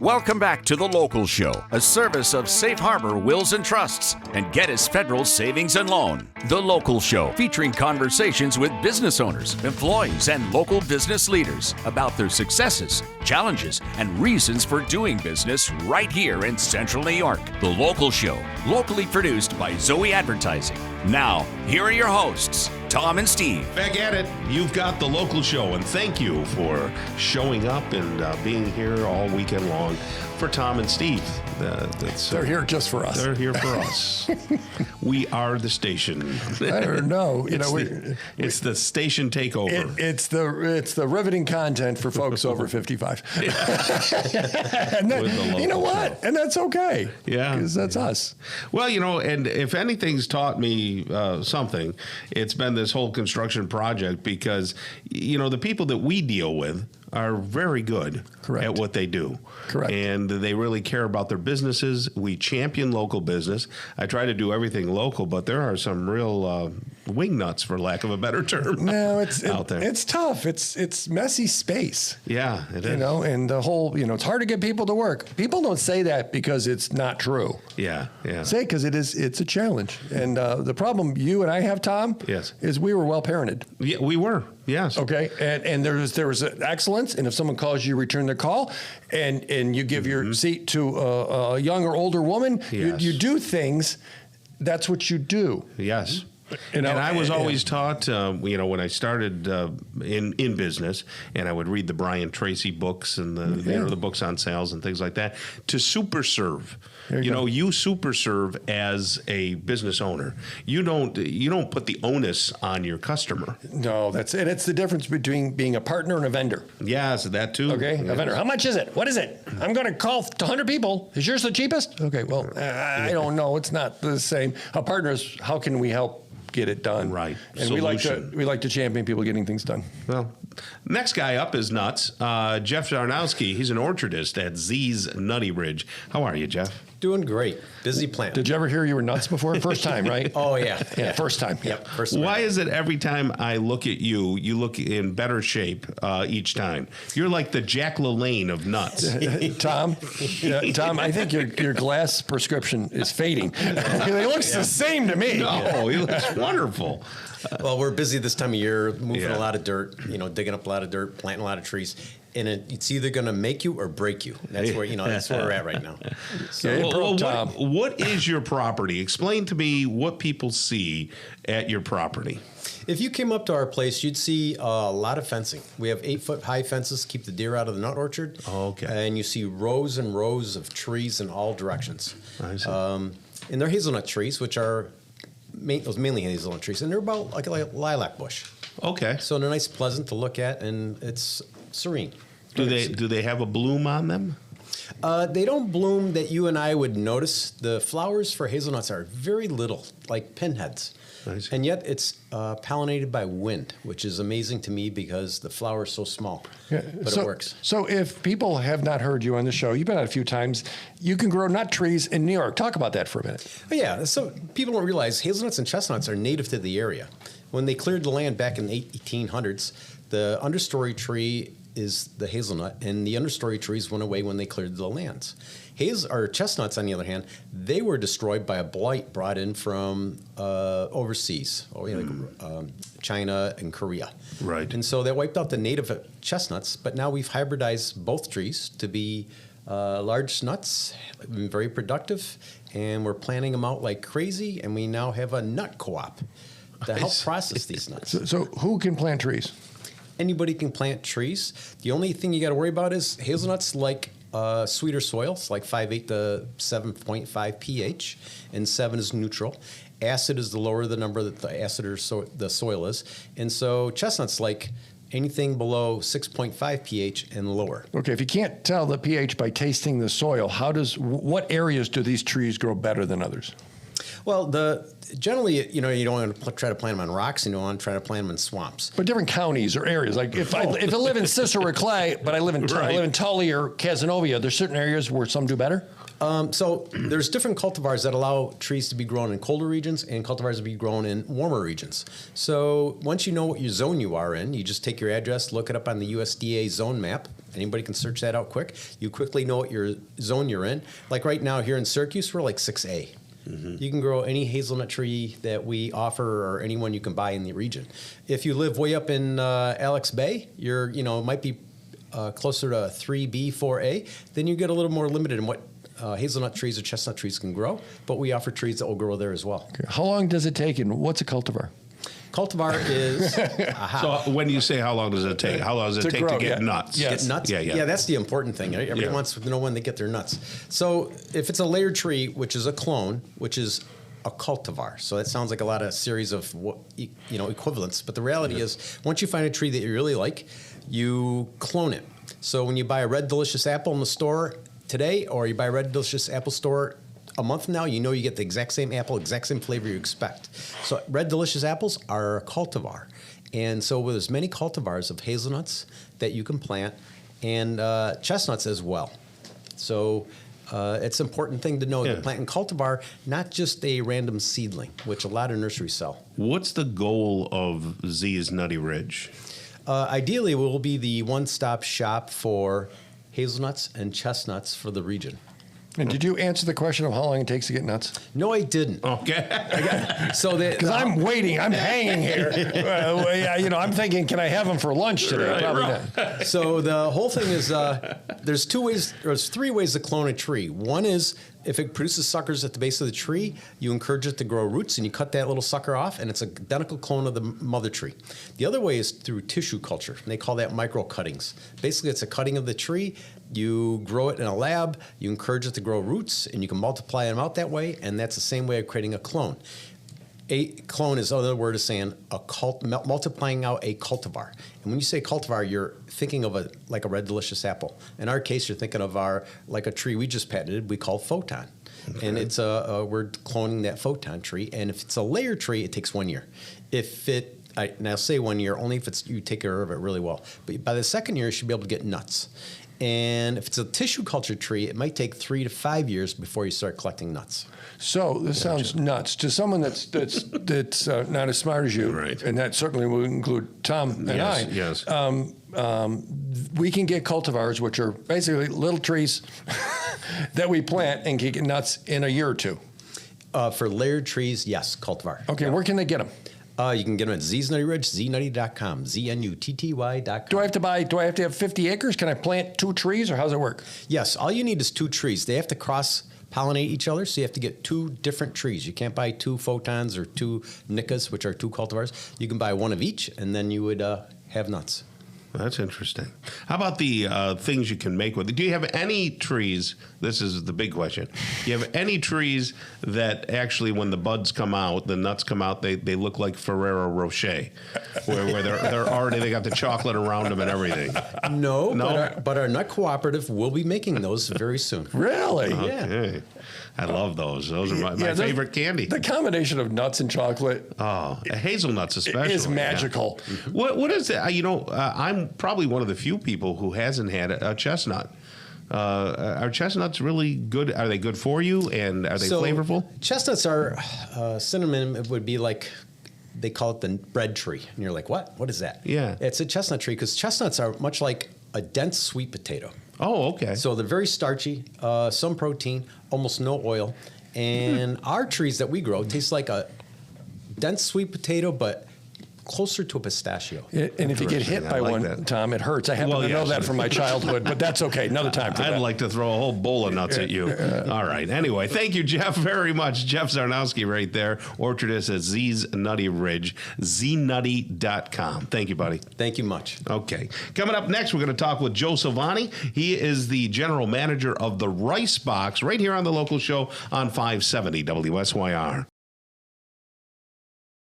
Welcome back to The Local Show, a service of Safe Harbor Wills and Trusts and Geddes Federal Savings and Loan. The Local Show, featuring conversations with business owners, employees, and local business leaders about their successes, challenges, and reasons for doing business right here in Central New York. The Local Show, locally produced by Zoey Advertising. Now, here are your hosts, Tom and Steve. Back at it. You've got The Local Show, and thank you for showing up and being here all weekend long for Tom and Steve. They're here just for us. They're here for us. We are the station. I don't know. It's the station takeover. It's the riveting content for folks over 55. And that, you know what? And that's okay. Yeah. Because that's us. Well, and if anything's taught me something, it's been this whole construction project because, the people that we deal with are very good at what they do. Correct. And they really care about their businesses. We champion local business. I try to do everything local, but there are some real wing nuts, for lack of a better term, out there. It's tough. It's messy space. Yeah, it is. And the whole, it's hard to get people to work. People don't say that because it's not true. Yeah. Say it because it's a challenge. And the problem you and I have, Tom, is we were well parented. Yeah, we were. Yes. Okay. And there was excellence. And if someone calls you, return the call, and you give your seat to a young or older woman, you do things. That's what you do. Yes. And I was always taught, when I started in business, and I would read the Brian Tracy books and the books on sales and things like that, to super serve. You super serve as a business owner. You don't put the onus on your customer. No, that's it. It's the difference between being a partner and a vendor. Yes, that too. Okay, yes. A vendor. How much is it? What is it? I'm going to call 100 people. Is yours the cheapest? Okay, well, I don't know. It's not the same. A partner is, how can we help get it done? Right. And we like to champion people getting things done. Well, next guy up is Nuts. Jeff Zarnowski. He's an orchardist at Z's Nutty Ridge. How are you, Jeff? Doing great. Busy plant. Did you ever hear you were nuts before? First time, right? Oh, yeah. First time. Yep. First time. Why is it every time I look at you, you look in better shape each time? You're like the Jack LaLanne of nuts. Tom, I think your glass prescription is fading. It looks the same to me. No, he looks wonderful. Well, we're busy this time of year, moving a lot of dirt, digging up a lot of dirt, planting a lot of trees. And it's either going to make you or break you. That's where we're at right now. So, what is your property? Explain to me what people see at your property. If you came up to our place, you'd see a lot of fencing. We have 8-foot high fences to keep the deer out of the nut orchard. Oh, okay. And you see rows and rows of trees in all directions. I see. And they're hazelnut trees, which are mainly hazelnut trees, and they're about like a lilac bush. Okay. So they're nice, pleasant to look at, and it's serene. Do they have a bloom on them? They don't bloom that you and I would notice. The flowers for hazelnuts are very little, like pinheads. Nice. And yet it's pollinated by wind, which is amazing to me because the flower is so small. Yeah. But it works. So if people have not heard you on the show, you've been on a few times, you can grow nut trees in New York. Talk about that for a minute. Oh, yeah. So people don't realize hazelnuts and chestnuts are native to the area. When they cleared the land back in the 1800s, the understory tree is the hazelnut, and the understory trees went away when they cleared the lands. Chestnuts, on the other hand, they were destroyed by a blight brought in from overseas, China and Korea. Right. And so that wiped out the native chestnuts, but now we've hybridized both trees to be large nuts, very productive, and we're planting them out like crazy, and we now have a nut co-op to help process these nuts. So who can plant trees? Anybody can plant trees. The only thing you got to worry about is hazelnuts like sweeter soils, like 5.8 to 7.5 pH, and 7 is neutral. Acid is the lower the number that the acid or the soil is. And so chestnuts like anything below 6.5 pH and lower. Okay, if you can't tell the pH by tasting the soil, what areas do these trees grow better than others? Well, generally, you don't want to try to plant them on rocks, and you don't want to try to plant them in swamps. But different counties or areas, like if I live in Cicero or Clay, but I live in Tully or Casanova, there's certain areas where some do better? So there's different cultivars that allow trees to be grown in colder regions and cultivars to be grown in warmer regions. So once you know what your zone you are in, you just take your address, look it up on the USDA zone map, Anybody can search that out quick. You quickly know what your zone you're in. Like right now here in Syracuse, we're like 6A. You can grow any hazelnut tree that we offer or anyone you can buy in the region. If you live way up in Alex Bay, might be closer to 3B, 4A, then you get a little more limited in what hazelnut trees or chestnut trees can grow, but we offer trees that will grow there as well. Okay. How long does it take, and what's a cultivar? Cultivar is... So when you say how long does it take, how long does it take grow, to get nuts? Yes. Get nuts? Yeah, that's the important thing. Right? Everyone wants to know when they get their nuts. So if it's a layered tree, which is a clone, which is a cultivar. So that sounds like a lot of series of equivalents, but the reality is once you find a tree that you really like, you clone it. So when you buy a Red Delicious apple in the store today, or you buy a Red Delicious apple store a month from now, you get the exact same apple, exact same flavor you expect. So Red Delicious apples are a cultivar. And so there's many cultivars of hazelnuts that you can plant, and chestnuts as well. So it's an important thing to know that planting cultivar, not just a random seedling, which a lot of nurseries sell. What's the goal of Z's Nutty Ridge? Ideally, we'll be the one-stop shop for hazelnuts and chestnuts for the region. And did you answer the question of how long it takes to get nuts? No, I didn't. Okay. Because I'm waiting, I'm hanging here. I'm thinking, can I have them for lunch today? Right, Probably right. not. So the whole thing is, there's three ways to clone a tree. One is if it produces suckers at the base of the tree, you encourage it to grow roots, and you cut that little sucker off, and it's an identical clone of the mother tree. The other way is through tissue culture, and they call that micro cuttings. Basically, it's a cutting of the tree. You grow it in a lab, you encourage it to grow roots, and you can multiply them out that way, and that's the same way of creating a clone. A clone is another word of saying multiplying out a cultivar. And when you say cultivar, you're thinking of like a Red Delicious apple. In our case, you're thinking of like a tree we just patented, we call Photon. Okay. And it's we're cloning that Photon tree. And if it's a layer tree, it takes 1 year. Now say 1 year, only if you take care of it really well. But by the second year, you should be able to get nuts. And if it's a tissue culture tree, it might take 3 to 5 years before you start collecting nuts. So this sounds nuts to someone that's not as smart as you, right? And that certainly would include Tom and I. Yes. We can get cultivars, which are basically little trees that we plant and can get nuts in a year or two. For layered trees, yes, cultivar. Okay, where can they get them? You can get them at Z's Nutty Ridge, znutty.com, znutty.com. Do I have to have 50 acres? Can I plant 2 trees, or how does it work? Yes, all you need is 2 trees. They have to cross-pollinate each other, so you have to get 2 different trees. You can't buy 2 Photons or 2 Nicas, which are 2 cultivars. You can buy 1 of each, and then you would have nuts. That's interesting. How about the things you can make with it? Do you have any trees? This is the big question. Do you have any trees that actually, when the buds come out, the nuts come out, they look like Ferrero Rocher, where they're already, they got the chocolate around them and everything? No? But our nut cooperative will be making those very soon. Really? Okay. Yeah. I love those. Those are my favorite candy. The combination of nuts and chocolate. Oh, hazelnuts especially. Is magical. Yeah. What is it? I'm probably one of the few people who hasn't had a chestnut. Are chestnuts really good? Are they good for you? And are they flavorful? Chestnuts are, cinnamon would be like, they call it the bread tree. And you're like, what? What is that? Yeah. It's a chestnut tree because chestnuts are much like a dense sweet potato. Oh, okay. So they're very starchy, some protein, almost no oil. And our trees that we grow taste like a dense sweet potato, but closer to a pistachio. And if you get hit by one, Tom, it hurts. I happen to know that from my childhood, but that's okay. Another time for that. I'd like to throw a whole bowl of nuts at you. All right. Anyway, thank you, Jeff, very much. Jeff Zarnowski right there. Orchardist at Z's Nutty Ridge, znutty.com. Thank you, buddy. Thank you much. Okay. Coming up next, we're going to talk with Joe Silvani. He is the general manager of the Rice Box right here on the local show on 570 WSYR.